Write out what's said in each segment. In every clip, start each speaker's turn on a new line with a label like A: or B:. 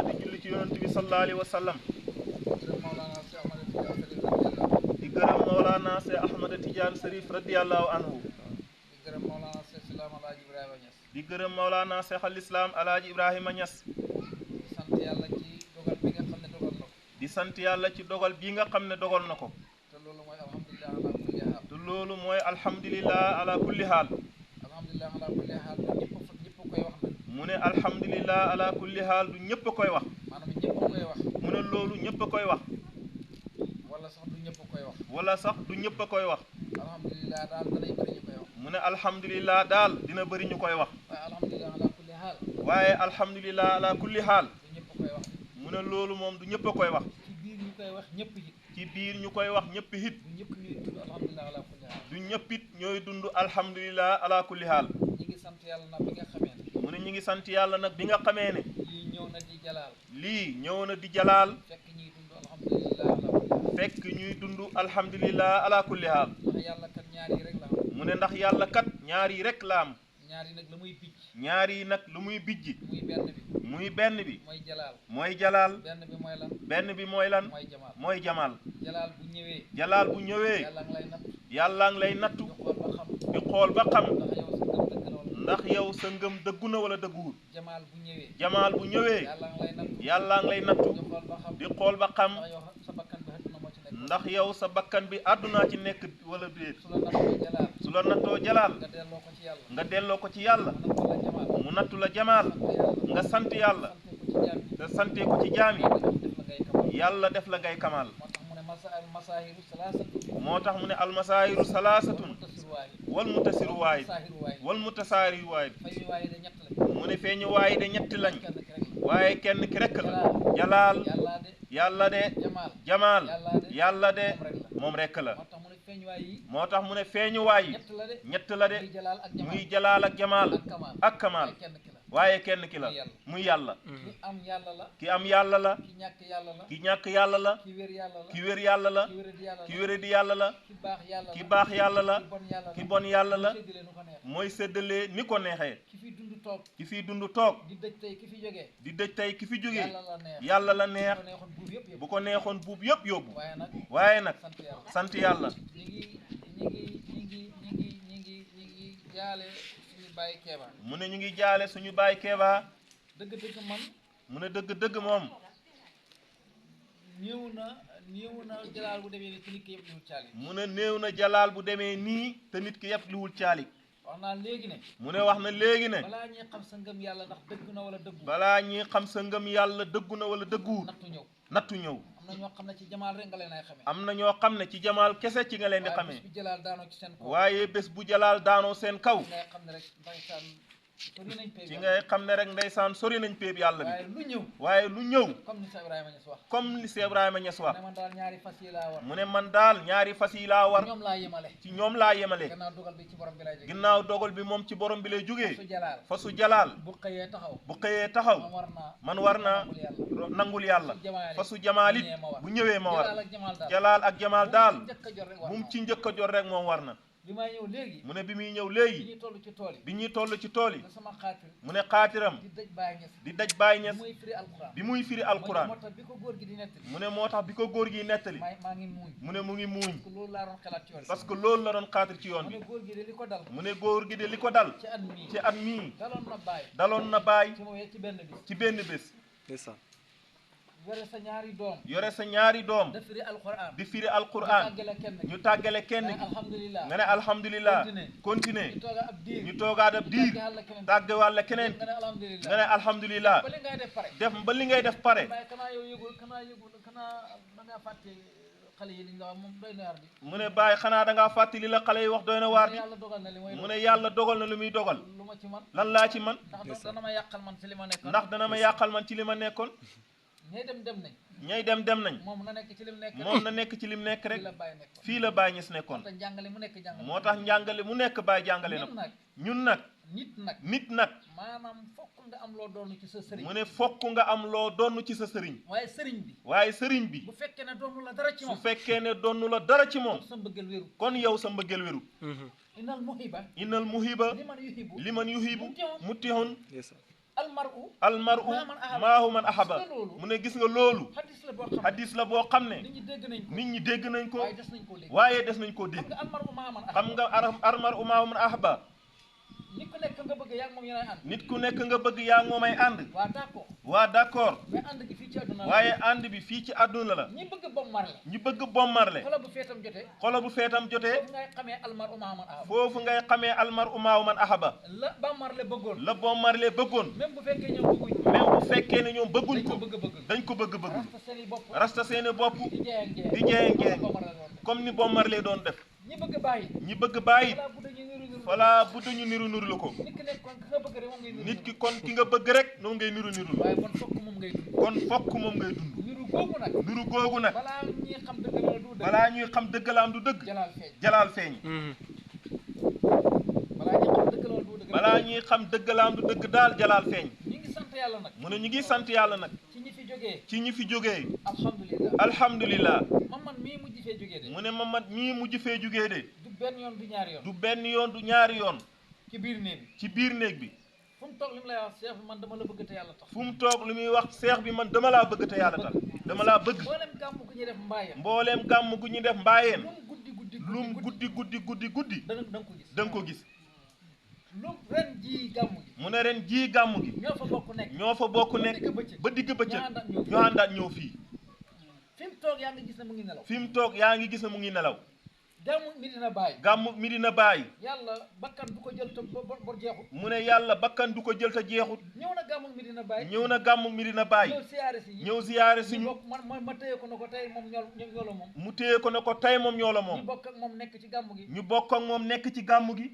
A: di julli ci yonent bi sallallahu alayhi wa sallam di gërëm Mawlana Cheikh Ahmad Tidiane Cherif radiyallahu anhu di gërëm Mawlana Cheikh al Islam Alaaji Ibrahima Niass di sant yàlla ci dogal bi nga xam ne dogal na ko te loolu mooy alhamdulillah ala kulli haal mu ne alhamdulillah ala kulli haal du ñëpp a koy wax mu ne loolu ñëpp a koy wax wala sax du ñëpp a koy wax mu ne alhamdulillah daal dina bëri ñu koy wax waaye alhamdulillah ala kulli haal mu ne loolu moom du ñëpp a koy wax ci biir ñu koy wax ñëpp it du ñëpp it ñooy dund alhamdulillah ala kulli haal mu ne ñi ngi sant yàlla nag bi nga xamee ne lii ñëw na di jalaal fekk ñuy dund alhamdulillah ala kulli haal mu ne ndax yàlla kat ñaar yi rek la am ñaar yi nag lu muy bijji muy benn bi mooy jalaal benn bi mooy lan mooy jamaal jalaal bu ñëwee yàlla ngi lay nattu di xool ba xam ndax yow sa ngëm dëggu na wala dëgguwul jamaal bu ñëwee yàlla ngi lay nattu di xool ba xam ndax yow sa bakkan bi àddunaa ci nekk wala déet su la nattoo jalaal nga delloo ko ci yàlla mu nattu la jamaal nga sant yàlla te sante ko ci jaam yi yàlla def la ngay kamal moo tax mu ne almasaahiru salaasatun wal mutasiru waahid wal mutasaari waahid mu ne feeñu waay de ñetti lañ waaye kenn ki rekk la jalaal yàlla de jamaal yàlla de moom rekk la moo tax mu ne feeñu waay yi ñett la de muy jalaal ak jamaal ak kamaal waaye kenn ki la muy yàlla ki am yàlla la ki ñàkk yàlla la ki wér yàlla la ki wéradi yàlla la ki baax yàlla la ki bon yàlla la mooy séddalee ni ko neexee ki fi dund toog di dëj tey ki fi jógee yàlla la neex bu ko neexoon buub yëpp yóbbu waaye nag sant yàlla mu ne ñu ngi jaale suñu baay Kéba
B: dëgg-dëgg man
A: mu ne dëgg-dëgg moom
B: néew na jalaal bu demee nii te nit ki yëpp liwul caalik
A: mu ne néew na jalaal bu demee nii te nit ki yëpp liwul caalik
B: wax naa léegi ne
A: mu ne wax na léegi ne
B: balaa ñuy xam sa ngëm yàlla ndax dëgg na wala dëggu
A: balaa ñuy xam sa ngëm yàlla dëggu na wala dëgguwul nattu ñëw
B: am na ñoo xam ne ci jamaal rek nga leen ay xamee
A: am na ñoo xam ne ci jamaal kese ci nga leen di xamee
B: waaye bés bu jalaal daanoo ci seen kaw
A: waaye bés bu jalaal daanoo seen kaw
B: ngay xam ne rek ndeysaan sori nañ pay
A: ci ngay xam ne rek ndeysaan sori nañ péeb yàlla bi waaye lu ñëw
B: comme ni Cheikh Ibrahima Niass wax
A: comme li Cheikh Ibrahima Niass wax
B: man daal ñaari fas yi laa war
A: mu ne man daal ñaari fas yi laa war
B: ñoom laa yemale
A: ci ñoom laa yemale
B: gannaaw dogal bi ci borom bi lay jógee
A: ginnaaw dogal bi moom ci borom bi lay jógee
B: fasu jalaal
A: fasu jalaal
B: bu xëyee
A: taxaw man war naa nangul yàlla fasu jamaal it bu ñëwee ma war jalaal ak jamaal daal bu mu ci njëkk a jot rek moom war na
B: bi may ñëw léegi
A: mu ne bi muy ñëw léegi bi ñuy toll ci tool yi
B: sama xaatir
A: mu ne xaatiram di daj Baay Ñas bi muy firi alquran
B: moo tax bi ko góor gi di nettali
A: mu ne moo tax bi ko góor gi nettali
B: maa ngi muuñ
A: mu ne mu ngi muuñ
B: loolu laa doon xalaat ci yoon
A: parce que loolu la doon xaatir ci yoon bi
B: mu ne góor gi de li ko dal
A: mu ne góor gi de li ko dal ci at mii daloon na baay ci benn bés yore sa ñaari doom di firi alquran ñu tàggale kenn nga ne alhamdulillah continuer ñu toogaat ab diir tàgge wàlla keneen nga ne alhamdulillah def ba li ngay def pare mu ne bàyyi xanaa da ngaa fàttali la xale yi wax doy na waar bi mu ne yàlla dogal na lu muy dogal lan laa ci man ndax dana ma yàqal man ci li ma nekkoon ñay dem nañ moom na nekk ci lim nekk rek fii la Baay Ñas nekkoon moo tax njàngale mu nekk Baay jàngale na ko ñun nag nit nag
B: maanaam fokk nga am loo doon ci sa sëriñ
A: mu ne fokk nga am loo doon ci sa sëriñ waaye sëriñ bi
B: bu fekkee ne doonu la dara ci moom
A: su fekkee ne doonu la dara ci moom
B: sa mbëggeel wéru
A: kon yow sa mbëggeel wéru
B: innal muhiba
A: liman yuhibu mutihun almaru maahu man ahaba mu ne gis nga loolu hadis la boo xam ne nit ñi dégg nañ ko waaye des nañ koo dégg xam nga almaru maahu man ahaba
B: nit ku nekk nga bëgg yaa ngi moom yéenay ànd.
A: nit ku nekk nga bëgg yaa ngi moomay ànd.
B: waa
A: d'accord.
B: mais ànd gi fii ci àdduna la.
A: waaye ànd bi fii ci àdduna la.
B: ñi bëgg Bob Marley.
A: ñi bëgg Bob Marley.
B: xolo bu feetam jotee.
A: xolo bu feetam jotee.
B: foofu ngay xamee almar umaahu man ahaba.
A: foofu ngay xamee almar umaahu man ahaba.
B: la Bob Marley bëggoon.
A: la Bob Marley bëggoon.
B: même bu fekkee ñoom bëgguñ.
A: même bu fekkee ne ñoom bëgguñ ko. dañ ko bëgg. rasta seeni bopp. di jeex comme ni Bob Marley doon def. ñi bëgg bàyyi. voilà bu dañu niru la ko. nit ki kon ki nga bëgg rek noonu ngay niru la.
B: waaye kon fokk moom ngay dund.
A: kon fokk moom ngay dund. niru googu nag. balaa ñuy xam dëgg la am du dëgg. jalaal feeñ. balaa ñuy xam dëgg la am du dëgg daal jalaal feeñ.
B: ñu ngi sant yàlla nag.
A: mu ne ñu ngi sant yàlla nag. ci ñi fi jógee. alhamdulilah.
B: Mamad mii mujj fee jógee de.
A: mu ne Mamad mii mujj fee jógee de.
B: du benn yoon du ñaari yoon.
A: du benn yoon du ñaari yoon.
B: ci biir néeg bi.
A: ci biir néeg bi.
B: fu mu toog li mu lay wax seex bi man dama la bëgg te yàlla tax.
A: fu mu toog li muy wax seex bi man dama laa bëgg te yàlla tax. dama laa bëgg.
B: mbooleem gàmm gu ñuy def mbaayeen.
A: mbooleem gàmm gu ñuy def mbaayeen.
B: lum
A: guddi.
B: da nga ko gis.
A: da nga ko gis.
B: lu ren jii gàmm gi.
A: mu ne ren jii gàmm gi. ñoo fa bokk nekk. ba digg bëccëg ñoo àndaat ñëw fii.
B: fi mu toog yaa ngi gis ne mu ngi nelaw.
A: fi mu toog yaa ngi gis ne mu ngi nelaw.
B: gàmmu Medina Baye.
A: gàmmu Medina Baye.
B: yàlla bakkan du ko jël te bor jeexut.
A: mu ne yàlla bakkan du ko jël te jeexut.
B: ñëw na gàmmu Medina Baye.
A: ñëw na gàmmu Medina Baye. ñëw ziyaare si ñu.
B: ma téye ko na ko tey moom ñoo la moom.
A: mu téye ko na ko tey moom ñoo la moom.
B: ñu bokk ak moom nekk ci gàmmu gi.
A: ñu bokk ak moom nekk ci gàmmu gi.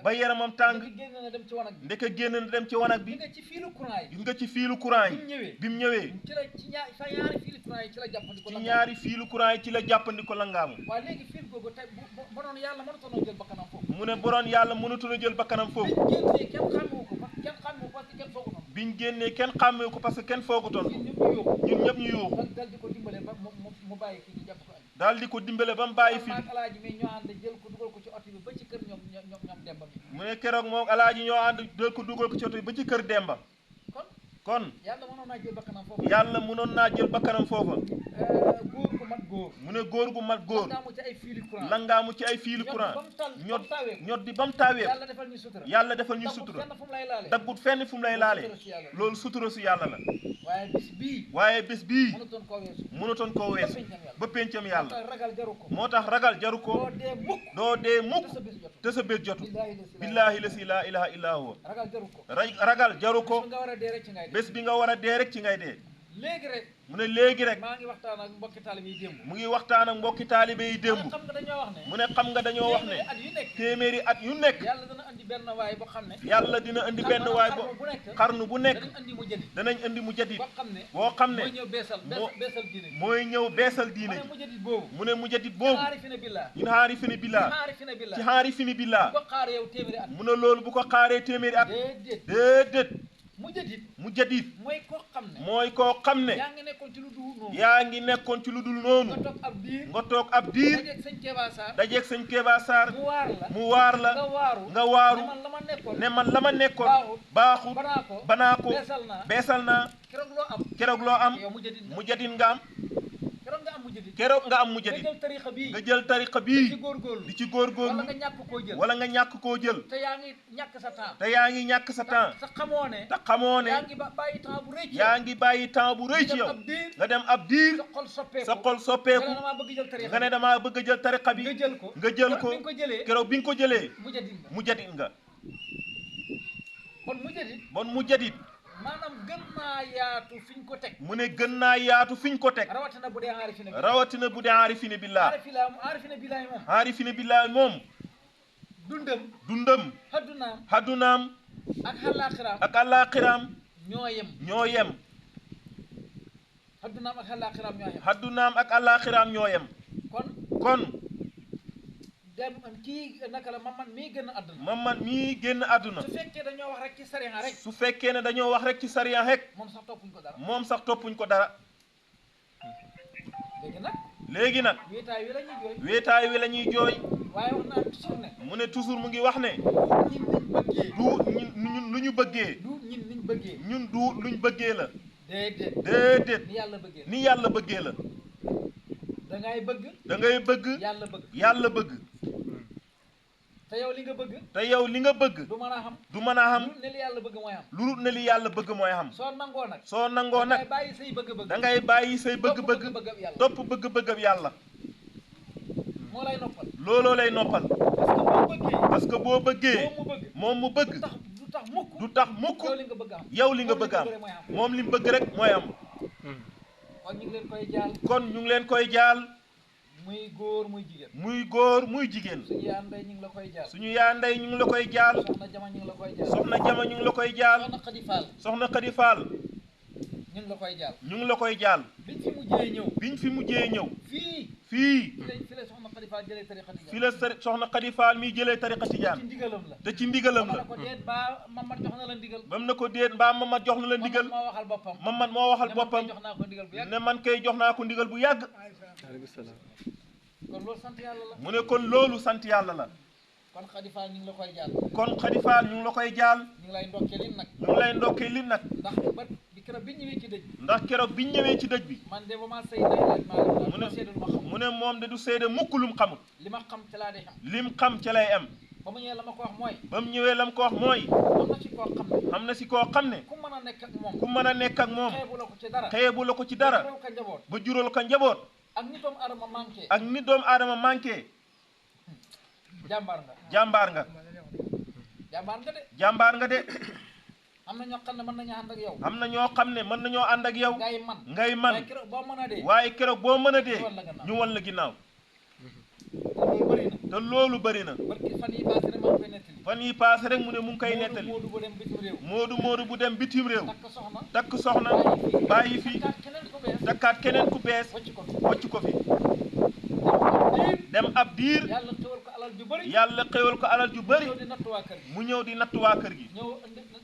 B: ba yaramam tàng.
A: ndeke
B: génn na dem ci wanag bi.
A: ndeke génn na dem ci wanag bi.
B: gis nga ci fiilu courant yi.
A: gis nga ci fiilu courant yi. bi mu ñëwee.
B: ci ñaari fiilu courant yi ci la jàppandiko.
A: ci ñaari fiilu courant yi ci la jàppandiko langaamu.
B: waaw léegi fiil googu tey bu doon yàlla mënatoon jël bakkanam foofu.
A: mu ne bu doon yàlla mënatoon jël bakkanam foofu. biñ génnee kenn xàmmewu ko parce que kenn foogutoon ko. ñun ñëpp ñu yuuxu.
B: dal di ko dimbale ba mu bàyyi fii ñu jàpp ko.
A: daal di ko dimbale ba mu bàyyi fii.
B: alaaji mi ñoo ànd jël ko dugal ko ci oto bi ba ci kër ñoom Demba mi.
A: mu ne keroog moom alaaji ñoo ànd jël ko dugal ko ci oto bi ba ci kër Demba. kon
B: yàlla mënoon naa jël bakkanam foofa.
A: yàlla mënoon naa jël bakkanam foofa.
B: góor gu mat góor.
A: mu ne góor gu mat góor.
B: langaamu ci ay fiili courant.
A: ñot bi ba mu taawee.
B: yàlla defal ñu sutura.
A: yàlla defal ñu sutura. daggut fenn fu mu lay laale. loolu sutura su yàlla la. waaye bis bii. mënutoon koo weesu. ba pencam yàlla. moo tax ragal jaru ko. doo dee mukk. te sa bés jotu. billaahi la si laa ilaha illaa huwa. ragal jaru ko. bés bi nga war a dee rek ci ngay dee.
B: léegi rek.
A: mu ne léegi rek.
B: maa ngi waxtaan ak mbokki taalibe yi démb.
A: mu ngi waxtaan ak mbokki taalibe yi démb.
B: xam nga dañoo wax ne.
A: mu ne xam nga dañoo wax ne. téeméeri at yu nekk.
B: yàlla dina andi benn waay boo xam ne.
A: yàlla dina andi benn waay boo xarnu bu nekk. danañ andi mu jadid. boo xam ne. mooy ñëw beesal diine ji. mu ne mu jadid boobu. ñun xaarifina billaa. ci xaarifina billaa. mu ne loolu bu ko xaaree téeméeri at. déedéet. mu jadid mooy koo xam ne
B: yaa ngi nekkoon ci lu dul noonu.
A: yaa ngi nekkoon ci lu dul noonu. nga toog ab diir. dajeeg sëñ Kéba Sarr. mu waar la. nga waaru. ne man la ma nekkoon. baaxut. banaa ko. beesal naa. keroog loo am. mu jadid nga am. keroog nga am mu jadid. nga jël tariqa bii. di ci góorgóorlu. wala nga ñàkk koo jël.
B: te yaa ngi ñàkk sa temps.
A: te yaa ngi ñàkk sa temps.
B: te xamoo ne.
A: yaa ngi bàyyi temps bu rëy ci yow. nga dem ab diir. sa xol soppeeku. nga ne damaa bëgg a jël tariqa bi. nga jël ko. keroog bi nga ko jëlee. mu jadid nga. bon mu jadid.
B: maanaam gën naa yaatu fiñ ko teg.
A: mu ne gën naa yaatu fiñ ko teg.
B: rawatina bu dee aarifina bi.
A: rawatina bu dee aarifina billaa. aarifina billaa moom. dundam. haddunaam. ak àllaaxiraam. ñoo yem. haddunaam ak àllaaxiraam ñoo yem. kon.
B: dem kii naka la Mamad mii génn àdduna.
A: Mamad mii génn àdduna.
B: su fekkee dañoo wax rek ci sariya rek.
A: su fekkee ne dañoo wax rek ci sariya rek. moom sax toppuñ ko dara. léegi nag. wéetaay wi la ñuy jooy.
B: waaye wax naa toujours ne.
A: mu ne toujours mu ngi wax ne.
B: du ñun
A: lu ñu bëggee.
B: du ñun bëggee
A: ñun du luñ bëggee la
B: déedéet
A: déedéet
B: ni yàlla bëggee
A: ni yàlla bëggee la
B: da ngay bëgg
A: da ngay bëgg
B: yàlla bëgg
A: yàlla bëgg
B: te yow li nga bëgg
A: te yow li nga bëgg
B: du mën a xam
A: du mën a xam
B: lu ne li yàlla bëgg mooy am
A: lu dul ne li yàlla bëgg mooy xam
B: soo nangoo nag
A: soo nangoo
B: da ngay
A: nag
B: bàyyi say bëgg-bëgg
A: da ngay bàyyi say bëgg-bëgg
B: bëgg-bëgg yàlla
A: topp bëgg-bëggab yàlla
B: moo lay noppal
A: looloo lay noppal
B: parce que boo bëggee
A: parce que boo bëggee
B: moom mu bëgg
A: moom mu bëgg
B: du tax mukk
A: du tax mukk
B: yow li nga bëgg am
A: yow li nga bëgg am moom li mu bëgg rek mooy am
B: kon ñu ngi leen koy jaal
A: kon ñu ngi leen koy jaal
B: muy góor muy jigéen
A: muy góor muy jigéen
B: suñu yaa ndey ñu ngi la koy jaal
A: suñu yaa ndey ñu ngi la koy jaal
B: soxna jama ñu ngi la koy jaal
A: soxna jama ñu ngi la koy jaal
B: soxna Xadi Faal
A: soxna Xadi Faal
B: ñu ngi la koy jaal
A: ñu ngi la koy jaal
B: biñ fi mujjee ñëw
A: biñ fi mujjee ñëw
B: fii
A: fii
B: fi la soxna Xadi Faal jëlee tariqa tijaan
A: fi la soxna Xadi Faal mi jëlee tariqa tijaan
B: ci ndigalam la
A: te ci ndigalam
B: ma
A: la
B: ne ko deet ba Mamad jox na la ndigal
A: bam na ko déet mbaa Mamad jox na la ndigal
B: moo waxal boppam
A: Mamad moo waxal boppam
B: jox naa ko ndigal bu yàgg
A: ne man kay jox naa ko ndigal bu yàgg
B: kon loolu sant yàlla la
A: mu ne kon loolu sant yàlla la
B: kon Xadi Faal ñu ngi la koy jaal
A: kon Xadi Faal ñu ngi la koy jaal
B: ñu ngi lay ndokkee li nag
A: ñu ngi lay ndokkee li nag
B: ndax ba bi keroog bi ñëwee ci dëj bi
A: ndax keroog biñ ñëwee ci dëj bi
B: man de ba ma sëy day laaj maa
A: mu ne
B: seedul ma xam
A: mu ne moom de du seede mukk lum xamut
B: li ma xam ci laa di xam
A: lim xam ca lay am
B: ba mu ñëwee la ma ko wax mooy
A: ba mu ñëwee lam ko wax mooy
B: am na ci koo xam ne
A: xam na si koo xam ne
B: ku mën a nekk ak moom
A: ku mën a nekk ak moom
B: xeebu la ko ci dara
A: xeebu la ko ci dara
B: loolu ko njaboot
A: ba jural ko njaboot
B: ak ni doomu adama manqué
A: ak ni doomu aadama manqué
B: jàmbaar nga
A: jàmbaar nga
B: jàmbaar nga de
A: jàmbaar nga de
B: am na ñoo xam ne mën nañu ànd ak yow
A: am na ñoo xam ne mën nañoo ànd ak yow
B: ngay man
A: ngay man
B: waaye keroog boo mën a dee
A: waaye keroog boo mën a dee
B: ñu wan la gannaaw.
A: ñu wan la ginnaaw
B: loolu bëri na
A: te loolu bëri na
B: barki fan yi passé rek maa ngi koy nettali
A: fan yi paase rek mu ne mu ngi koy nettali
B: Moodu bu dem bitim réew
A: moodu bu dem bitim réew
B: takk soxna
A: takk soxna bàyyi fi
B: takkaat keneen ko bees
A: takkaat keneen ku bees
B: wacc ko
A: wacc ko fi dem ab diir
B: yàlla xewal ko alal ju bëri
A: yàlla xéwal ko alal ju bëri
B: ñëw di nattu waa kër gi
A: mu ñëw di natt waa kër gi
B: ñëw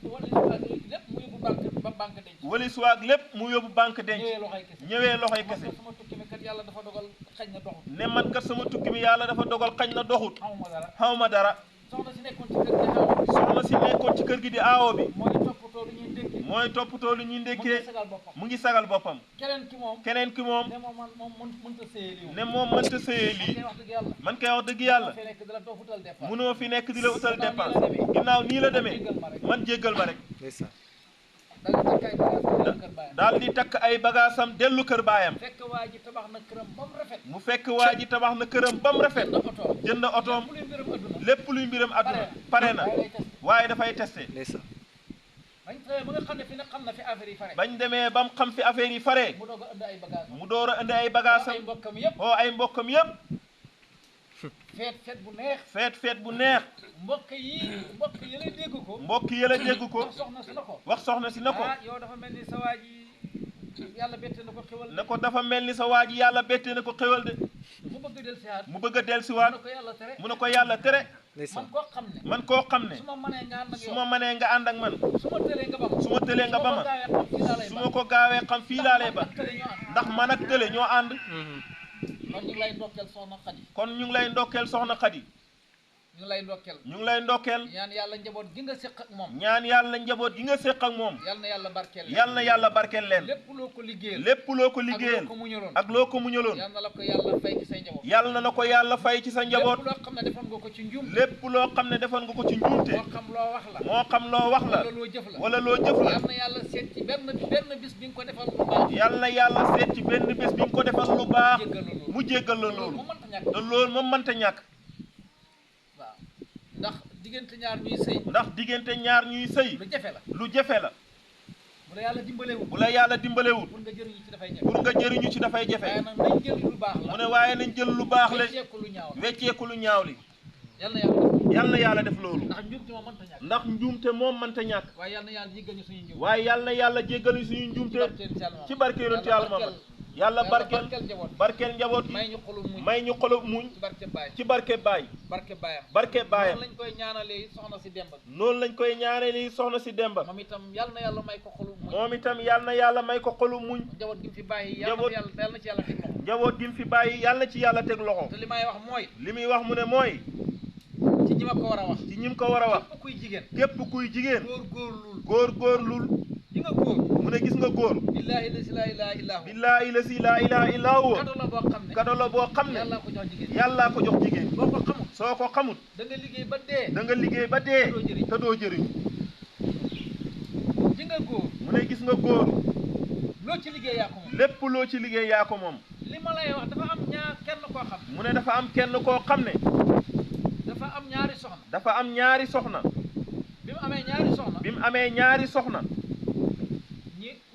B: wala lépp mu yóbbu banque ba banque denc
A: wali suwaag lépp mu yóbbu banque denc
B: ñëwee loxoy kese
A: ñëwee loxoy
B: man
A: kese
B: sama tukki mi kat yàlla dafa dogal xañ na doxul
A: ne man kat sama tukki mi yàlla dafa dogal xañ na doxut
B: xamuma dara
A: xaw ma dara
B: soxna si nekkoon ci kër gi xaw
A: soxna si nekkoon ci kër gi di aawo bi
B: moo ngi toppatoo lu ñuy ndékki
A: mooy toppatoo lu ñuy
B: mu ngi
A: ndékkee
B: sagal boppam
A: mu ngi sagal boppam
B: keneen ki moom
A: keneen ki moom
B: ne moom mënta séyee lii
A: ne moom mënta sëyee lii
B: ngay wax dëgg yàlla
A: man kay wax dëgg yàlla
B: fee nekk dala doo futal départ
A: munoo fi nekk di la utal
B: Ginnaaw nii la
A: dépense
B: demee.
A: ginnaaw nii la demee
B: jéggal ma rek.
A: man jéggal ma rek
B: dala takkay bagage kër baayam
A: daal di takk ay bagaasam dellu kër baayam
B: fekk waa ji tabax na këram ba mu rafet
A: mu fekk waa ji tabax na këram ba mu rafet
B: na oto
A: jënd otoom
B: bu luy mbiram adduna
A: lépp luy mbiram àdduna pare na
B: waaye lay testé
A: waaye dafay testé
B: bañ tawee ba nga xam ne fi ne xam na fi affaire yi fare
A: bañ demee ba mu xam fi affaire yi faree
B: mu doog a indi ay bagage
A: mu door a indi ay
B: ay
A: bagaasam
B: mbokkam yëpp
A: oo ay mbokkam yëpp
B: feet bu neex
A: feet bu neex
B: mbokk yi lay dégg ko
A: mbokk yëla dégg ko
B: wax soxna si na ko
A: wax soxna si na ko
B: ah yow dafa mel ni sa waa ji yàlla bette na ko xewal
A: ne ko dafa mel ni sa waa ji yàlla bettee na ko xéwal de
B: mu bëgg del siaat
A: mu bëgg a
B: mu
A: dellusiwaat
B: ne ko yàlla tere
A: mu ne ko yàlla tere
B: man koo xam ne
A: man koo xam ne
B: su ma mënee nga ànd ak
A: su
B: yow
A: ma mënee nga ànd ak man
B: su ma tëlee nga ba ma
A: su ma tëlee nga ba ma su ma ko gaawee xam fii laa lay ba ndax man ak tële ñoo ànd
B: kon ñu ngi lay ndokkeel soxna Xadi
A: kon ñu ngi lay ndokkeel soxna Xadi
B: ñu ngi lay ndokkeel
A: ñu ngi lay ndokkeel
B: ñaan yàlla njaboot gi nga séq ak moom
A: ñaan yàlla njaboot gi nga séq ak moom
B: yal na yàlla barkeel
A: yal na yàlla barkeel leen
B: lépp loo ko liggéeyal
A: lépp loo ko
B: ak
A: liggéeyal
B: loo ko muñaloon
A: ak loo ko muñaloon
B: yal na la ko yàlla fay ci say njaboot
A: yal na ko yàlla fay ci sa njaboot
B: lépp loo xam ne defoon nga ko ci njuum
A: lépp loo xam ne defoon nga ko ci njuumte
B: moo xam loo wax la
A: moo xam loo wax la
B: wala loo jëf la
A: wala loo jëf la
B: yal na yàlla seet ci benn bis bi nga ko defal lu baax
A: yal na yàlla seet ci benn bés bi nga ko defal lu baax
B: jéggal la loolu
A: mu jéggal la
B: loolu
A: loolu
B: mu mënta ñàkk
A: te loolu moom mënta ñàkk
B: waaw ndax diggante ñaar ñuy sëy
A: ndax diggante ñaar ñuy sëy
B: lu jafe la
A: lu jafe la
B: bu la yàlla dimbalewul
A: bu la yàlla dimbalewul
B: pour nga jëriñu ci dafay jafe
A: pour nga jëriñu ci dafay
B: waaye
A: jafe
B: nag nañ jël lu baax
A: mu
B: la
A: ne waaye nañ jël lu baax la
B: wecceeku lu ñaaw la
A: wecceeku lu ñaaw li
B: yal na yàlla def
A: yal na yàlla def loolu
B: ndax njuumte moom mënta ñàkk
A: ndax njuumte moom mënta ñàkk
B: waaye yal na yàlla jéggal ñu suñu njuum
A: waaye yal na yàlla jéggal suñu njuumte ci barke yonent yàlla Muhammad yàlla barkeel
B: njaboot
A: barkeel njaboot
B: may
A: gi
B: ñu xolu muñ
A: may ñu xolu muñ
B: ci barke baay
A: ci barke baay
B: barke baayam
A: barke baayam
B: noonu lañ koy ñaanalee soxna si Demba
A: noonu lañ koy ñaanali soxna si Demba
B: moom itam yal na yàlla may ko xolu muñ
A: moom itam yal na yàlla may ko xolu muñ
B: njaboot gi mu fi bàyyi
A: Njaboot-
B: yal na ci yàlla teg loxo
A: njaboot gi mu fi bàyyi yal na ci yàlla teg loxo
B: te li may wax mooy
A: li muy wax mu ne mooy
B: ci ñi ma ko war a wax
A: ci ñim ko war a wax
B: képp kuy jigéen
A: képp kuy jigéen
B: góorgóorlul
A: góorgóorlul
B: di nga góor
A: mu ne gis nga góor
B: billaahi la ilaha illa hu
A: billaahi la si laa ilaha illaa huwa
B: kado la boo xam ne
A: kado la boo xam ne
B: yàlla ko jox jigéen
A: yàllaa ko jox jigéen
B: boo ko xamul
A: soo ko xamut
B: da nga liggéey ba dee
A: da nga liggéey ba dee
B: doo jëriñ.
A: te doo jëriñ
B: di nga góor
A: mu ne gis nga góor
B: loo ci liggéey yaa ko moom
A: lépp loo ci liggéey yaa ko moom
B: li ma lay wax dafa am ñaar kenn koo xam
A: mu ne dafa am kenn koo xam ne
B: dafa am ñaari soxna
A: dafa am ñaari soxna
B: bi mu amee ñaari soxna
A: bi mu amee ñaari soxna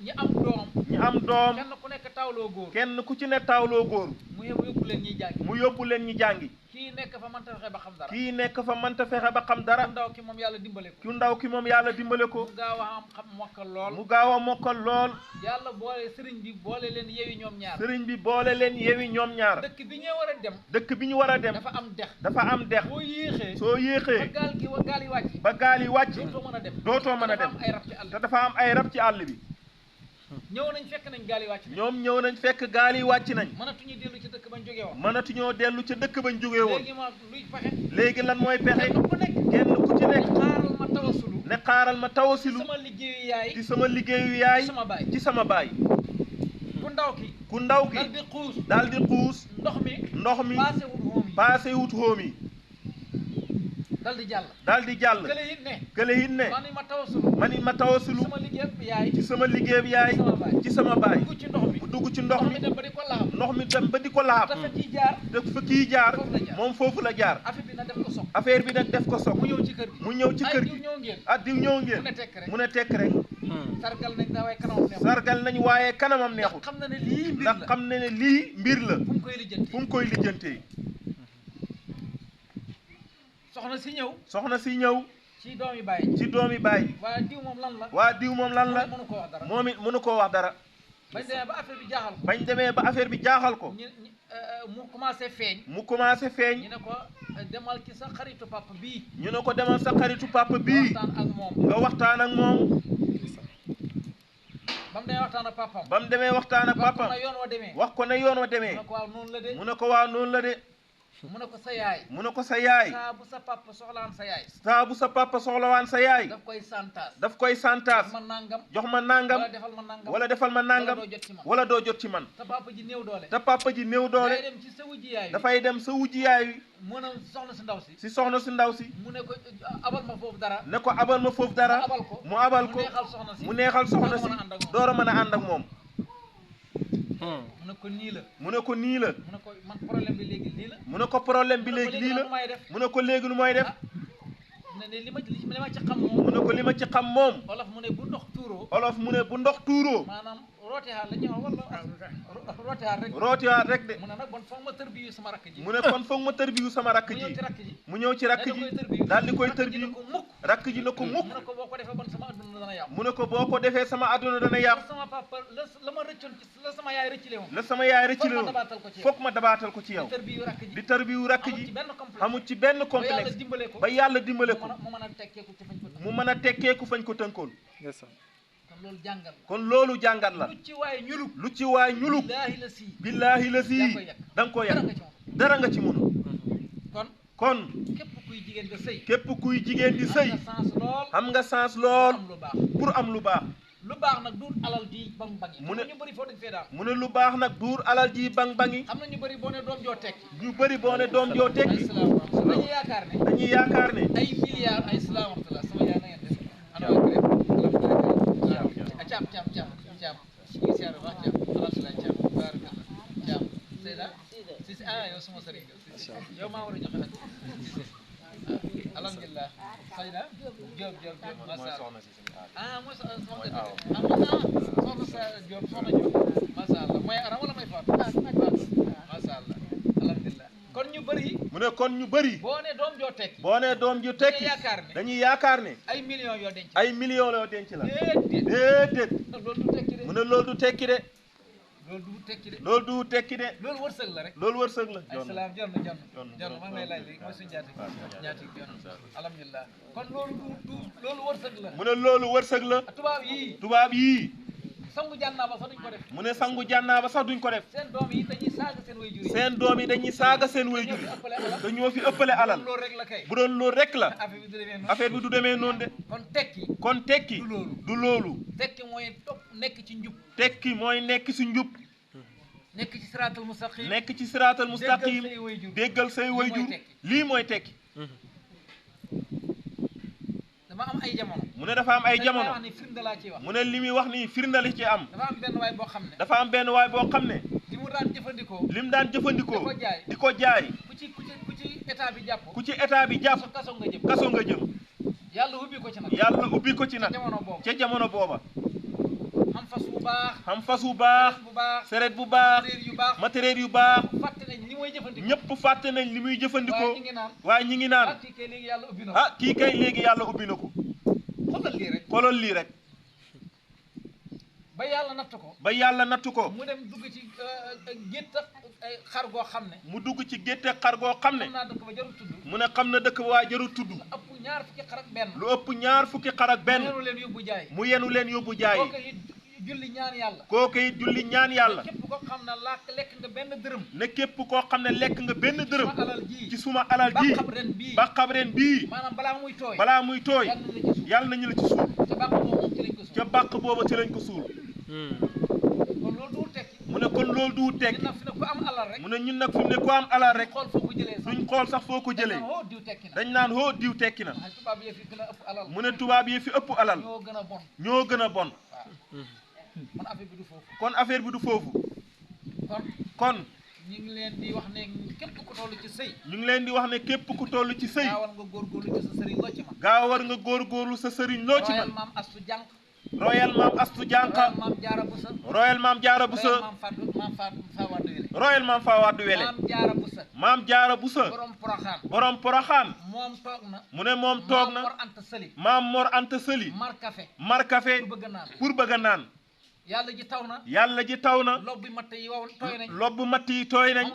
B: ñi am doom
A: ñi am doom
B: kenn ku nekk tawloo góor
A: kenn ku ci ne taawloo góor
B: mu yóbbu leen ñuy jàngi
A: mu yóbbu leen ñi jàngi
B: kii nekk fa mënta fexe ba xam dara
A: kii nekk fa mënta fexe ba xam dara
B: ku ndaw ki moom yàlla dimbale ko
A: ku ndaw ki moom yàlla dimbale ko
B: mu gaaw a am xam mokkal lool
A: mu gaaw a mokkal lool
B: yàlla boole sëriñ bi boole leen yewi ñoom ñaar
A: sëriñ bi boole leen yewi ñoom ñaar
B: dëkk bi ñee war a dem
A: dëkk bi ñu war a dem
B: dafa am dex
A: dafa am dex
B: boo yéexee
A: soo
B: ba
A: yéexee
B: gaal gi wa gaal yi wàcc
A: ba gaal yi wàcc
B: dootoo mën a dem
A: dootoo mën a dem
B: dafa am ay rab ci àll
A: te dafa am ay rab ci àll bi
B: ñëw nañ fekk nañ gaal yi wàcc
A: ñoom ñëw nañ fekk gaal yi wàcc nañ
B: mënatuñu dellu ci dëkk bañ jógee woon
A: mënatuñoo dellu ca dëkk bañ jógee woon
B: léegi ma luy pexe
A: léegi lan mooy pexe
B: kenn ku nekk
A: kenn ku ci nekk
B: xaaral ma tawasulu
A: ne xaaral ma tawasilu
B: sama liggéeyu yaay
A: ci sama liggéeyu yaay
B: sama baay
A: ci sama baay
B: ku ndaw ki
A: ku ndaw
B: dal
A: ki
B: di xuus
A: daal di xuus
B: ndox mi
A: passé
B: passé wut
A: wut
B: hoom yi
A: hóom yi
B: dal di jàll
A: daal di jàll
B: kële it ne
A: kële it ne
B: man ma tawasulu
A: ma ni ma tawasilu
B: sama liggéeyu yaay
A: ci sama liggéeyu yaay
B: sama baay
A: ci sama baay
B: dugg ci ndox mi
A: mu dugg ci ndox mi
B: dem ba di ko laxam
A: ndox mi dem ba di ko laab
B: dafa ciy jaar
A: dafa kii jaar
B: Foofu la jaar.
A: moom foofu la jaar
B: affaire bi na def ko sox
A: affaire bi nag def ko soog
B: mu ñëw ci kër gi
A: mu ñëw ci kër
B: diw
A: gi
B: ñëw ngeen
A: ah diw ñëw
B: mu
A: ngeen
B: ne tekk rek
A: mu ne tekk rek
B: sargal nañ daa waaye kanamam neex
A: sargal nañ waaye kanamam neexut
B: xam na ne lii mbir
A: ndax
B: la
A: xam ne ne lii mbir la
B: fu mu koy lijjanti
A: fu mu koy lijjantee
B: soxna si ñëw
A: soxna si ñëw
B: ci doomi bàyyi
A: ci doomi baay ji
B: waaye diw moom lan la
A: waa diw moom lan la
B: mënu ko wax dara
A: moom it mënu koo wax dara
B: bañ demee ba affaire bi jaaxal ko
A: bañ demee ba affaire bi jaaxal ko
B: mu commencé feeñ
A: mu commencé feeñ
B: ñu ne ko demal ci sa xaritu papa bii
A: ñu ne ko demal sa xaritu papa bii
B: waxtaan ak moom
A: nga waxtaan ak moom
B: ba mu demee waxtaan ak papam
A: ba mu demee waxtaan ak
B: wax ko
A: papa
B: na yoon wa demee
A: wax ko ne yoon wa
B: mu
A: demee
B: ne ko waaw noonu la de
A: mu ne ko waa noonu la de
B: mu ne ko sa yaay
A: mu ne ko sa yaay
B: saa bu sa papa soxlaan sa yaay
A: saa bu sa papa soxlawaan sa yaay
B: daf koy santaas
A: daf koy santaas
B: ma nangam
A: jox ma nangam
B: wala defal ma nangam
A: wala defal ma nangam
B: doo jot ci man
A: wala doo jot ci man
B: te papa ji néew doole
A: te papa ji néew doole
B: day dem ci sa wujji yaay
A: dafay dem sa wujji yaay wi
B: mën a soxna si ndaw si
A: si soxna si ndaw si
B: mu ne ko abal ma foofu dara
A: ne ko abal ma foofu dara
B: abal ko
A: mu abal ko
B: neexal soxna si
A: mu neexal soxna si door a mën a ànd ak moom
B: mu ne ko nii la
A: mu ne ko nii la
B: mu ne ko man problème bi léegi lii la
A: mu ne ko problème bi léegi lii la
B: may def
A: mu ne ko léegi lu mooy def
B: ne ne li ma ci xam moom
A: mu ne ko li ma ci xam moom
B: olof mu ne bu ndox tuuroo
A: olof mu ne bu ndox tuuroo
B: maanaam rooti xaar la ñuy wax wala rooti xaar rek
A: rootiwaat rek de
B: mu ne nag bon foog ma tër bi sama rakk ji
A: mu ne kon foog ma tërbiyu sama rakk
B: mu ñëw
A: ji
B: ci rakk ji
A: mu ñëw ci rakk ji daal di koy tërbiyu
B: ko mukk
A: rakk ji na ko mukk
B: mu ne ko boo ko defee bon sama adduna dana yàqu
A: mu ne ko boo ko defee sama adduna dana yàqu
B: sama papa la ma rëccoon ci la sama yaay rëccile woon
A: la sama yaay rëcc
B: foog ma
A: la
B: dabaatal ko ci
A: foog ma dabaatal ko ci yow
B: tër bi rakk ji
A: di tërbiyu rakk
B: amul ci
A: ji
B: benn complexe
A: amul ci benn
B: ba yàlla
A: complexe
B: dimbale ko
A: ba yàlla dimbale ko
B: mu mën a tekkeeku ci fañ ko tënk
A: mu mën a tekkeeku fañ ko tënkoon
B: kon loolu jàngal la
A: kon loolu jàngat la
B: lu ci waaye ñuluk
A: lu ci waay ñuluk
B: billaahi la sii
A: billaahi la sii da nga ko
B: dara
A: yàq
B: nga ci moom
A: dara nga ci mënul
B: kon
A: kon
B: képp kuy jigéen nga sëy
A: képp kuy jigéen di sëy
B: am nga sens lool
A: xam nga sens lool
B: am lu baax
A: pour am lu baax
B: lu baax nag du alal ji bang bang yi
A: mu ne
B: ñu bëri foo dañ fee daal
A: mu ne lu baax nag duur alal ji bang bangi
B: xam na ñu bëri boo ne doom joo tekki
A: ñu bëri boo ne doom joo tekki
B: dañuy yaakaar ne
A: dañuy yaakaar ne
B: ay milliards ay salaam waxtala sama yaay na ngeen def ana waa kër alhamdulilah caam ñu ngi siyaar bu baax caam alhamdulilah caam barakallah caam Seyda si yow sama sëriñ yow maa war a joxe alhamdulilah Seyda Diop masha Allah mooy soxna sa Diop soxna Diop masha Allah mooy aram wala may faatu masha Allah alhamdulilah kon ñu bëri
A: mu ne kon ñu bëri
B: boo ne doom joo tekki
A: boo ne doom ju tekki dañuy yaakaar ne
B: ay millions yoo denc
A: ay millions la yoo denc la
B: déedéet
A: déedéet
B: loolu du tekki de
A: mu ne loolu du tekki de
B: loolu du tekki de
A: loolu du tekki de
B: loolu wërsëg la rek
A: loolu wërsëg la
B: ay salaam jonn maa ngi lay laaj léegi mooy suñu ñaati jonn alhamdulilah kon loolu du loolu wërsëg la
A: mu ne loolu wërsëg la
B: tubaab yii
A: tubaab yii
B: sangu jànnaaba sax duñ ko def.
A: mu ne sangu jànnaaba sax duñ ko def.
B: seen doom yi dañuy saaga seen way jur yi.
A: seen doom yi dañuy saaga seen way jur yi. te ñoo fi ëppale alal.
B: loolu rek la kay.
A: bu doon loolu rek la.
B: affaire bi du demee
A: affaire bi du demee noonu
B: noonu.
A: de.
B: kon tekki.
A: kon tekki.
B: du loolu.
A: du loolu.
B: tekki mooy topp nekk ci njub.
A: tekki mooy nekk si njub.
B: nekk ci siraatal mustaqim.
A: nekk ci siraatal mustaqim.
B: déggal say way jur.
A: déggal say way jur. lii mooy tekki.
B: dama am ay jamono.
A: mu ne dafa am ay jamono.
B: wax ni firnde laa ciy wax.
A: mu ne li muy wax nii firnde li ci am.
B: dafa am benn waay boo xam ne.
A: dafa am benn waay boo xam ne.
B: li mu daan jëfandikoo.
A: lim daan jëfandikoo.
B: di ko jaay.
A: di ko jaay.
B: ku ci état bi jàpp.
A: ku ci état bi jàpp.
B: kaso nga jëm.
A: kaso nga jëm.
B: yàlla ubbi ko ci nag.
A: yàlla ubbi ko ci nag.
B: ca jamono boobu.
A: ca jamono booba.
B: xam fas bu baax.
A: xam fas bu baax.
B: bu baax.
A: seret bu baax.
B: matériel yu baax.
A: matériel yu baax.
B: fàtte nañ li muy jëfandikoo.
A: ñëpp fàtte nañ li muy jëfandikoo.
B: waaye ñi ngi naan.
A: waaye ñi ngi naan.
B: kii kay léegi yàlla ubbi na ko.
A: ah kii kay léegi yàlla ubbi na ko.
B: xoolal lii rek.
A: xoolal lii rek.
B: ba yàlla natt ko.
A: ba yàlla nattu ko.
B: mu dem dugg ci gétt xar goo xam ne.
A: mu dugg ci gétte xar goo xam ne.
B: xam naa dëkk ba jarul tudd.
A: mu ne xam na dëkk ba waa jarul tudd.
B: lu ëpp ñaar fukki xar ak benn.
A: lu ëpp ñaar fukki xar ak benn.
B: mu yenu leen yóbbu jaay.
A: mu yenu leen yóbbu jaay.
B: kooku it julli ñaan yàlla.
A: kooku it julli ñaan yàlla.
B: képp koo xam ne lekk nga benn dërëm.
A: ne képp koo xam ne lekk nga benn dërëm.
B: suma alal ji
A: ci suma alal ji.
B: ba xabren bii.
A: ba xabren bii.
B: maanaam balaa muy tooy.
A: balaa muy tooy. yàlla nañu la ci suul.
B: ca bàq boobu ci lañ ko
A: ca
B: suul.
A: bàq booba ci lañ ko suul.
B: kon loolu du tekki.
A: mu ne kon loolu du tekki.
B: ñun nag fi ne ku am alal rek.
A: mu ne ñun nag fi mu ne ku am alal rek.
B: xool foo ko jëlee sax.
A: duñ xool sax foo ko jëlee.
B: diw tekki na.
A: dañ naan hoo diw tekki na.
B: waaye tubaab yi fi gën a ëpp alal.
A: mu ne tubaab yi fi ëpp alal.
B: ñoo gën a bon.
A: ñoo gën a bon.
B: kon affaire bi du foofu.
A: kon affaire bi du foofu. kon.
B: ñu ngi leen di wax ne képp ku toll ci sëy.
A: ñu ngi leen di wax ne képp ku toll ci sëy.
B: gaawal nga góorgóorlu ci sa sëriñ loo ci man.
A: gaawar nga góorgóorlu sa sëriñ loo ci man.
B: royal maam astu jànq.
A: royal maam astu jànqa.
B: royal maam jaara busa.
A: royal maam jaara busa.
B: royal maam fawaddu wele.
A: royal maam faawaadu wele.
B: maam jaara busa.
A: maam jaara busa.
B: borom poroxaan.
A: borom poroxaan.
B: moom toog na.
A: mu ne moom toog na.
B: maam Mor Anta Sali.
A: maam Mor Anta Sali.
B: mar café.
A: mar café
B: pour bëgg a naan.
A: pour bëgg a naan.
B: yàlla ji taw na.
A: yàlla ji taw na.
B: lobbi matt yi wow tooy nañ.
A: lobbu matt yi tooy nañ.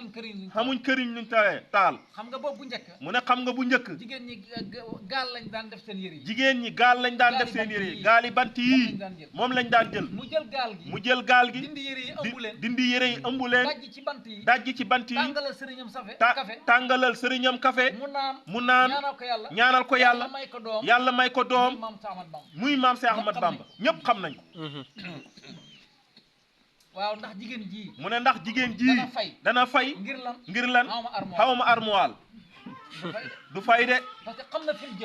A: xamuñ këriñ luñ tawee taal.
B: xam nga boobu bu njëkk.
A: mu ne xam nga bu njëkk.
B: jigéen ñi gaal lañ daan def seen yére yi.
A: jigéen ñi gaal lañ daan def seen yére yi. gaali bant yii moom lañ daan jël.
B: mu jël gaal gi.
A: mu jël gaal gi.
B: dindi yére yi ëmb leen.
A: dindi yére yi ëmb leen.
B: dajji ci bant yi.
A: dajji ci bant yi.
B: tàngalal sëriñam café.
A: tàngalal sëriñam café.
B: mu naan.
A: ñaanal ko yàlla.
B: may ko doom.
A: yàlla may ko doom.
B: muy
A: maam Seex Ahmad Bamba. ñëpp xam nañ ko.
B: waaw ndax jigéen ji.
A: mu ne ndax jigéen ji. dana fay. ngir lan xaw ma armoire. du fay de.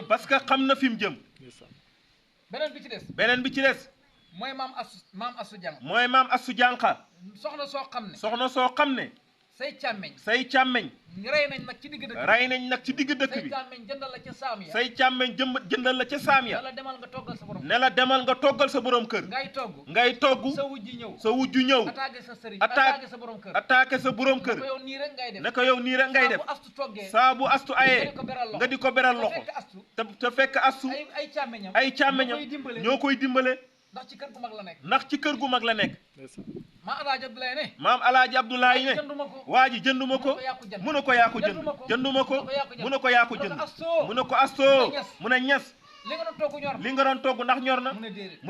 A: parce que xam na fi mu jëm.
B: beneen bi ci des.
A: beneen bi ci des.
B: mooy maam asu jànq.
A: mooy maam asu jànqa.
B: soxna soo xam ne.
A: soxna soo xam ne.
B: say càmmeñ.
A: say càmmeñ.
B: rey nañ nag ci digg dëkk bi.
A: rey nañ nag ci digg dëkk bi.
B: say càmmeñ jëndal la ca saam ya.
A: say càmmeñ jëndal la ca saam ya.
B: ne la demal nga toggal sa borom.
A: ne la demal nga toggal sa borom kër. ngay togg.
B: sa wujju ñëw.
A: sa wujju ñëw.
B: attaqué sa sëriñ.
A: attaqué
B: sa borom kër.
A: attaqué sa borom kër.
B: ne ko yow nii rek ngay def.
A: ne ko yow nii rek ngay def. saa bu astu ayee. nga di ko beral loxo. te fekk astu. ay càmmeñam ñoo koy dimbale.
B: ndax ci kër gu mag la nekk.
A: ndax ci kër gu mag la nekk.
B: maam Alaaji Abdoulaye ne.
A: maam Alaaji Abdoulaye ne. waa ji jënduma ko. mu ne ko yaa ko jënd. jënduma ko. mu ne ko yaa ko jënd. mu ne ko astoo. mu ne ñes.
B: li nga doon togg ñor na.
A: li nga doon togg ndax ñor na. mu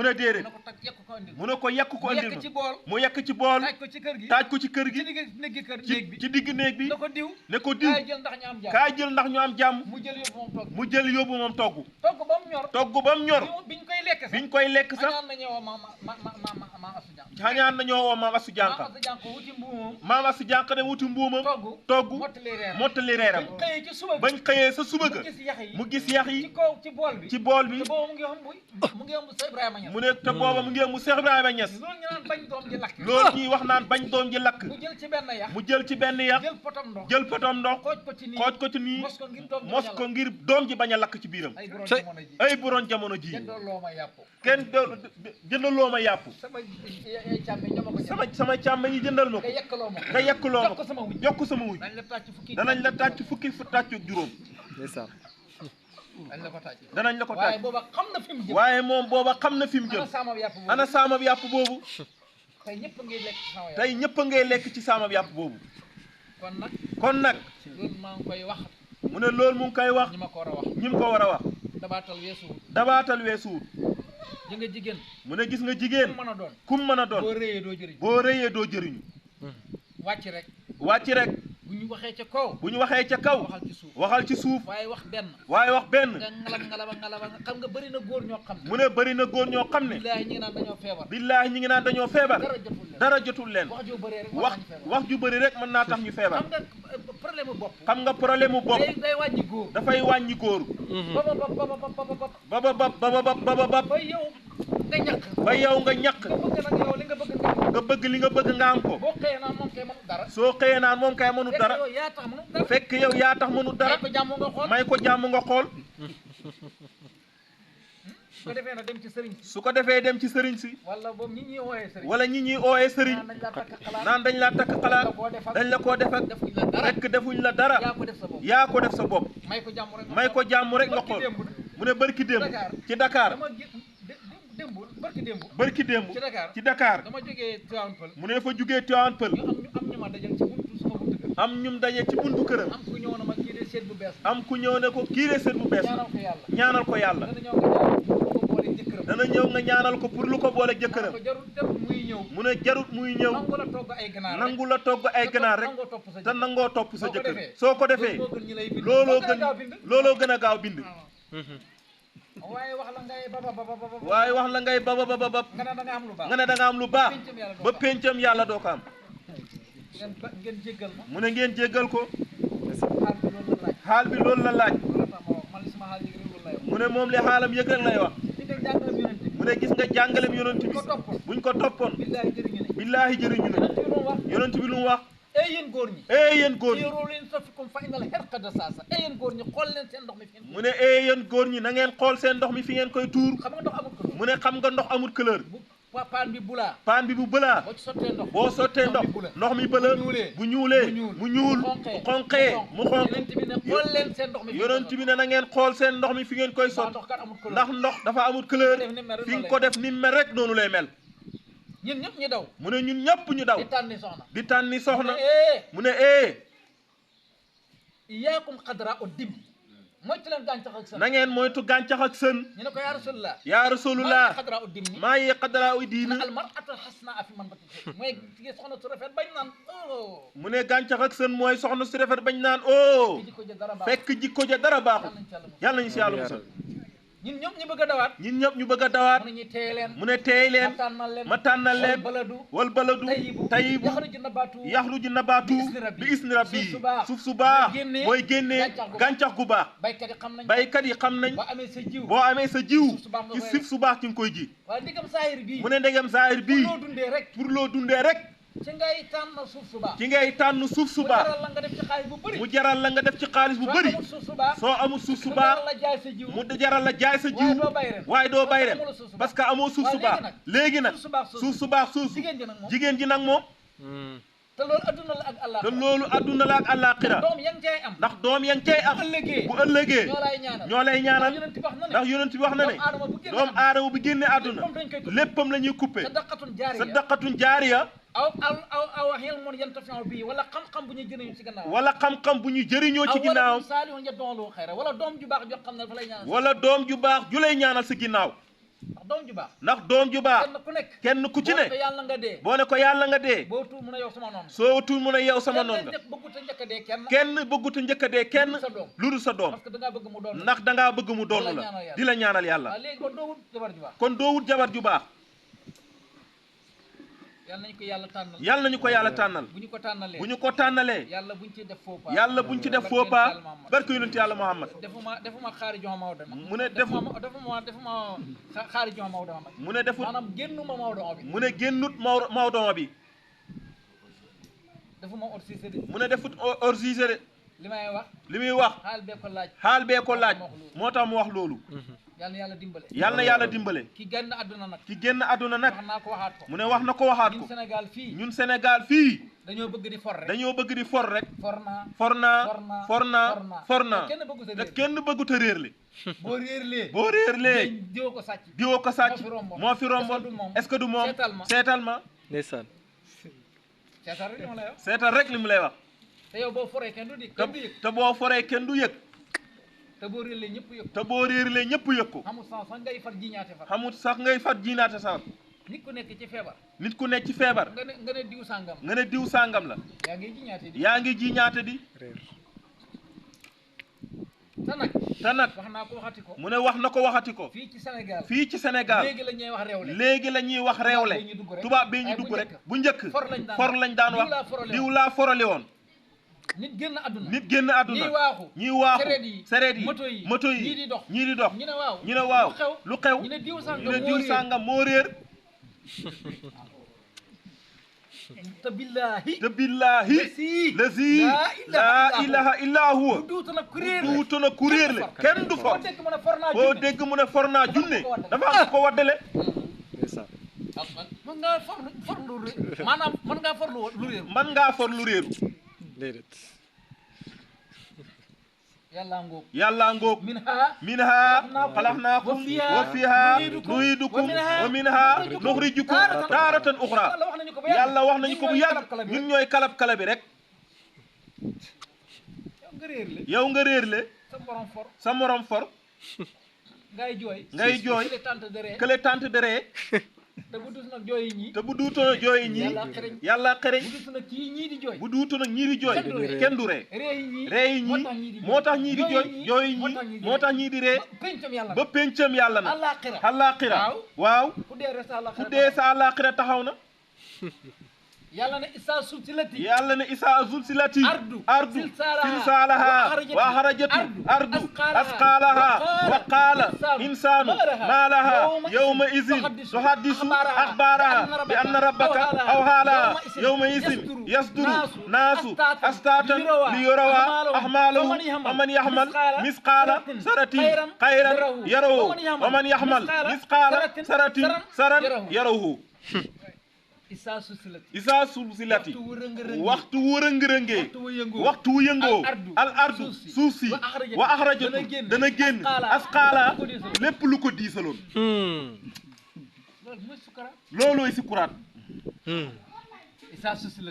A: ne déedéet. mu ne ko yekk ko andil ma. mu yekk ci bool. taaj ko ci kër gi. ci digg néeg bi. ne ko diw. kaay jël ndax ñu am jàmm. mu jël yóbbu moom togg. togg ba mu ñor. biñ koy lekk sax. xañaan nañoo woo maam asu jànqa. maam asu jànqa dem wuti mbuumam. togg mottali reeram. bañ xëyee sa suba ga. mu gis yax yi. ci bool bi mu ne te booba mu ngi mu Seex Ibrahima Ñas. loolu ñuy wax naan bañ doom ji lakk. mu jël ci benn yax. jël potam ndox. xooj ko ci nii. mos ko ngir doom ji bañ a lakk ci biiram. ay buroon jamono ji. kenn jëndaloo ma yàpp. sama càmm yi jëndal ma ko. nga yekkaloo ma ko. yokk sama wuj. danañ la tàcc fukki tàcc ak juróom. danañ la ko tàcc. waaye moom booba xam na fi mu jëm. ana saamab yàpp boobu. tey ñëpp a ngay lekk ci saamab yàpp boobu. kon nag. mu ne loolu mu ngi koy wax. ñi mu ko war a wax. dabaatal weesuwut.
B: ji nga jigéen
A: mu ne gis nga jigéen
B: mën a doon
A: kum mën a
B: boo
A: doon
B: rëyee doo jëriñ
A: boo rëyee doo jëriñu
B: wàcc rek
A: wàcc rek
B: bu ñu waxee ca kaw
A: bu ñu waxee ca kaw
B: waxal ci suuf
A: waxal ci suuf
B: waaye wax benn
A: waaye wax benn
B: nga ngalaba xam nga bëri na góor ñoo xam ne
A: mu ne bëri na góor ñoo xam ne
B: billaahi ñi ngi naan dañoo feebar
A: billaahi ñi ngi naan dañoo feebar
B: dara jotul leen
A: dara jotul leen
B: wax ju bëree rek
A: wax ju bëri rek mën naa tax ñu feebar
B: xam nga problème mu bopp
A: xam nga problème mu bopp
B: day wàññi góor
A: dafay wàññi góor ba
B: ba yow nga ñàkk
A: ba yow nga ñàkk
B: nga bëgg nag yow li nga bëgg
A: nga bëgg li nga bëgg nga am ko
B: boo xëyee naan moom kay mënul dara
A: soo xëyee naan moom kay mënul dara
B: yow yaa tax mënul dara
A: fekk yow yaa tax mënul dara
B: may ko jàmm nga xool
A: may ko jàmm nga xool
B: su ko defee nag dem ci sëriñ si
A: su ko defee dem ci sëriñ si
B: wala boobu ñi ñuy wooyee sëriñ
A: wala ñi ñuy ooyee sëriñ naan dañ laa takk xalaat dañ la koo def ak
B: defuñ la dara
A: rekk defuñ la dara
B: yaa ko def sa bopp
A: yaa ko def sa bopp
B: may ko jàmm rek
A: may ko jàmm rek nga xool mu ne bërki démb ci Dakar
B: dama démb
A: bërki démb ci Dakar
B: dama jógee Tivaouane Peulh
A: mu ne fa jugee Tivaouane Peulh
B: ñu am ñu ma dajal ci buntu suma buntu kër
A: am ñum daje ci buntu këram
B: am ku ñëw na ma kii de seet bu bees
A: am ku ñëw ne ko kii de seet bu bees
B: ñaanal ko yàlla
A: dana ñëw nga ñaanal ko pour lu ko boole jëkkëram
B: ko jarut muy ñëw
A: mu ne jarut muy ñëw
B: nangu la togg ay ganaar
A: nangu la togg ay ganaar rek te nangoo topp sa jëkkër soo ko defee looloo gën a gaaw bind
B: waaye wax la ngay baba
A: waaye wax la ngay baba
B: nga ne da nga am lu baax
A: nga ne da nga am lu baax ba péncam yàlla doo ko am
B: ngeen jéggal ma
A: mu ne ngeen jéggal ko
B: xaal bi loolu la laaj
A: xaal bi loolu la laaj
B: man sama xaal yëg loolu lay wax
A: mu ne moom li xaalam yëg rek lay wax
B: li nga jàngal yonent bi
A: mu ne gis nga jàngalem yonent bi buñ ko toppoon billaahi jëriñu ne yonent bi lu mu wax
B: yéen góor ñi
A: yéen góor ñi
B: yéen leen safikum fa innal herqada saasa yéen góor ñi xool leen seen ndox mi fi
A: mu ne yéen góor ñi na ngeen xool seen ndox mi fi ngeen koy tuur
B: xam nga ndox amul couleur
A: mu ne xam nga ndox amul couleur
B: paan bi bulaa
A: paan bi bu bëlaa
B: boo ci sottee ndox
A: boo sottee ndox mi bëla bu ñuulee mu ñuul bu xonqee mu xonq
B: yonent bi ne xool leen seen ndox mi
A: yonent bi ne na ngeen xool seen ndox mi fi ngeen koy sott ndax ndox dafa amul couleur fi nga ko def ni mel rek noonu lay mel
B: ñun ñëpp ñu daw
A: mu ne ñun ñëpp ñu daw di tànni soxna mu ne
B: iyaakum xadra o dim moytu leen gàncax ak sën
A: na ngeen moytu gàncax ak sën
B: ñu ne ko yaa rasulullah
A: yaa rasulullah
B: xadra o dim ni
A: maa yi xadra u diina
B: al mar'atu hasna fi man bati mooy ci soxna su rafet bañ naan oh
A: mu ne gàncax ak sën mooy soxna su rafet bañ naan fekk jikko ja dara baaxul yàlla nañu si yàlla musal
B: ñun ñëpp ñu bëgg a dawaat
A: ñun ñëpp ñu bëgg a dawaat mu ne teey leen ma tànnal leen wal baladu tayibu yaxruju nabaatu bi isni rabbi suuf su baax mooy génnee gàncax gu baax baykat yi xam nañ boo amee sa jiw ci suuf su baax ci nga koy ji mu ne ndegem saahir bii pour loo dundee rek
B: ci ngay tànn suuf su baax
A: ci ngay tànn suuf su baax mu jaral la nga def ci xaalis bu bëri soo amul suuf su baax mu jaral la jaay sa jiw waaye doo bay ren parce que amoo suuf su baax léegi nag suuf su baax suuf jigéen ji nag moom
B: te loolu adduna la ak àllaaxira
A: te loolu adduna la ak àllaaxira
B: doom yaa ngi cay am
A: ndax doom yaa ngi cay am bu ëllëgee ñoo lay ñaanal ndax yonent bi wax na ne doomu aadama bu génne àdduna léppam la ñuy coupé sadaqatun jaariya
B: aw ilmun yantafi'u bihi wala xam-xam bu ñuy jëriñoo ci ginnaawam
A: wala xam-xam bu ñuy jëriñoo ci ginnaawam
B: saalihun yad'u xayra wala doom ju baax joo xam ne dafa lay ñaanal
A: wala doom ju baax ju lay ñaanal sa ginnaaw
B: ndax doom ju baax
A: ndax doom ju baax kenn ku ci ne
B: yàlla nga dee
A: boo ne ko yàlla nga dee
B: boo tuul mun a yow sama noonu
A: soo tuul mun a yow sama noonu nga
B: bëggut a njëkk a dee
A: kenn bëggut a njëkk a dee kenn lu dul sa doom ndax dangaa bëgg mu doon la di la ñaanal yàlla kon doo wut jabar ju baax
B: yàlla nañu ko yàlla tànnal
A: yàlla nañu ko yàlla tànnal bu ñu ko tànnalee
B: yàlla buñ ci def faux pas
A: yàlla buñ ci def faux pas barke yonent yàlla Muhammad
B: defuma xaari jox Maodo
A: mu ne defuma
B: xaari jox Maodo
A: mu ne defut
B: maanaam génnuma Maodo bi
A: mu ne génnut Maodo bi
B: defuma hors-jeu de
A: mu ne defut hors-jeu de
B: li muy wax
A: xaal bee ko laaj moo tax mu wax loolu
B: yàlla na yàlla dimbale
A: yàlla na yàlla dimbale
B: ki génn àdduna nag
A: wax
B: naa ko waxaat ko
A: mu ne wax na ko waxaat ko ñun Sénégal fii
B: dañoo bëgg di for rek
A: for naa te kenn bëggut a réerle boo réerlee diwoo ko sàcc moo fi romboon est-ce que du moom seetal ma
C: ndeysaan
A: seetal rek li mu lay wax
B: te yow boo foree kenn du yëg
A: te boo foree kenn du yëg
B: te boo réerlee ñëpp yëg
A: te boo réerlee ñëpp yëg ko
B: xamul sax ngay far jiñaate far
A: xamut sax ngay fat jiinaate sax
B: nit ku nekk ci feebar
A: nit ku nekk ci feebar
B: nga ne diw sàngam
A: nga ne diw sàngam la
B: yaa ngi jiñaate di
A: yaa ngi jiñaate di
B: te nag wax naa ko waxati ko
A: mu ne wax na ko waxati ko
B: fii ci Sénégal
A: fii ci Sénégal
B: léegi la ñuy wax réewle
A: léegi la ñuy wax réewle tubaab bee ñu dugg rek bu njëkk for lañ daan wax diw laa forale woon
B: nit génn àdduna
A: ñii waaxu sereet yi moto yi
B: ñii di dox
A: ñii di dox
B: ñu ne
A: waaw lu xew
B: ñu ne diw
A: sàngam moo réer
B: te billaahi
A: lazi laa ilaha illa huwa
B: duutu na ku réer
A: le kenn du for foo dégg mu ne for naa junne dafa am ko waddale
B: mën ngaa for lu réer maanaam mën ngaa for lu réer
A: mën ngaa for lu réeru
C: déedéet
A: yàlla ngoog minha xalaqnaakum wa fiha nu'iidukum wa minha nuxrijukum taaratan uxra yàlla wax nañu ko bu yàgg ñun ñooy kalab-kalabi rek yow nga réerle sa morom for ngay jooy kële tante de ree
B: te bu duutoon ak jooyi ñii
A: te bu duutoon ak jooyi ñii yàlla xereñ
B: bu duutoon ak ñii di jooy
A: bu duutoon ak ñii di jooy kenn du ree ree yi ñii moo tax ñii di jooy jooyi ñii moo tax ñii di ree ba péncam yàlla na àllaaxira waaw ku dee sa àllaaxira taxaw na
B: yàlla ne isaa sulsilati
A: yàlla ne isaa sulsilati ardu silsaalaha wa axrajatu ardu asqaalaha wa qaala insaanu maa laha yawma izin tuhaddisu axbaaraha bi anna rabbaka awhaa laha yawma izin yasduru naasu astaatan li yurawaa ahmaalahum wa man yaxmal misqaala saratin xayran yarahu wa man yaxmal misqaala saratin saran yarahu isaa sulsilati waxtu wërëngërëngee waxtu wu yëngoo al ardu suuf si wa axrajatu dana génn asqaala lépp lu ko diisaloon loolooy sukuraat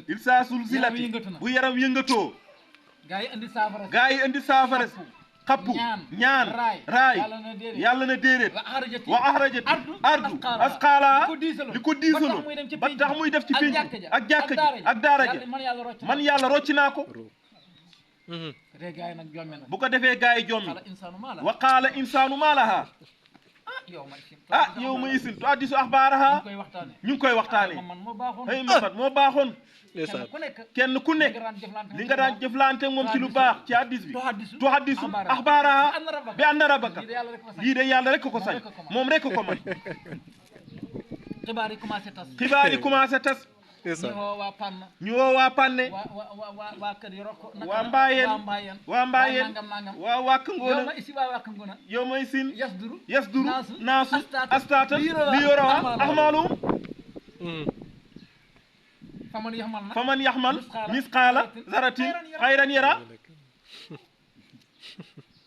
A: isaa sulsilati bu yaram yëngatoo gaa yi indi saafara xappu ñaan raay yàlla na déedéet wa axrajat ardu asqaalaha li ko diisaloon ba tax muy def ci pénc ak jàkka ji ak daara ja man yàlla rocci naa ko bu ko defee gaa yi jommi wa qaala insaanu maa laha yow ma isin tuhaddisu axbaaraha ñu ngi koy waxtaane ay Mamad moo baaxoon kenn ku nekk li nga daan jëflante moom ci lu baax ci hadis bi tuhaddisu axbaaraha bi anna rabbaka lii de yàlla rek ko sañ moom rek ko man xibaar yi commencé tas ñu woo waa Panne waa Mbaayeen waa Wàkk Ngoona yow may sin yasduru naasu astaatan li yurawaa ahmaaluhum faman yaxmal misqaala zaratin xayran yara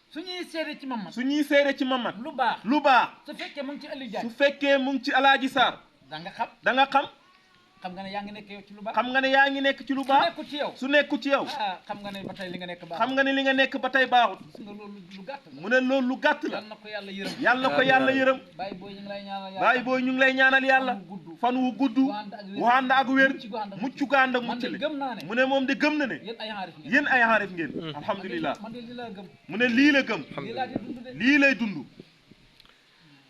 B: su ñuy seede ci Mamad
A: lu baax
B: su fekkee mu ngi ci Aliou Diagne
A: su fekkee mu ngi ci Alaaji Sarr da nga xam
B: xam nga ne yaa ngi nekk yow ci lu baax
A: xam nga ne yaa ngi nekk ci lu baax su nekku ci yow
B: xam nga ne ba tey li nga nekk baaxut
A: xam nga ne li nga nekk ba tey baaxut mu ne loolu lu gàtt la yàlla na ko yàlla yërëm bàyyi booy ñu ngi lay ñaanal yàlla fan wu gudd wu ànd ak wér mucc gu ànd ak mucc le mu ne moom de gëm na ne yéen ay xaarif ngeen alhamdulilah mu ne lii la gëm lii lay dund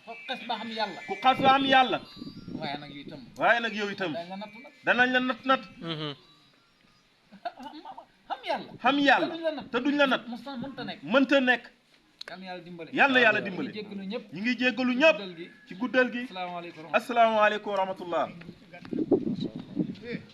A: ku xas ba am yàlla waaye nag yow itam danañ la nat xam yàlla te duñ la nat mënta nekk yàlla yàlla dimbale ñu ngi jéggalu ñëpp ci guddal gi asalaamaaleykum wa rahmatullah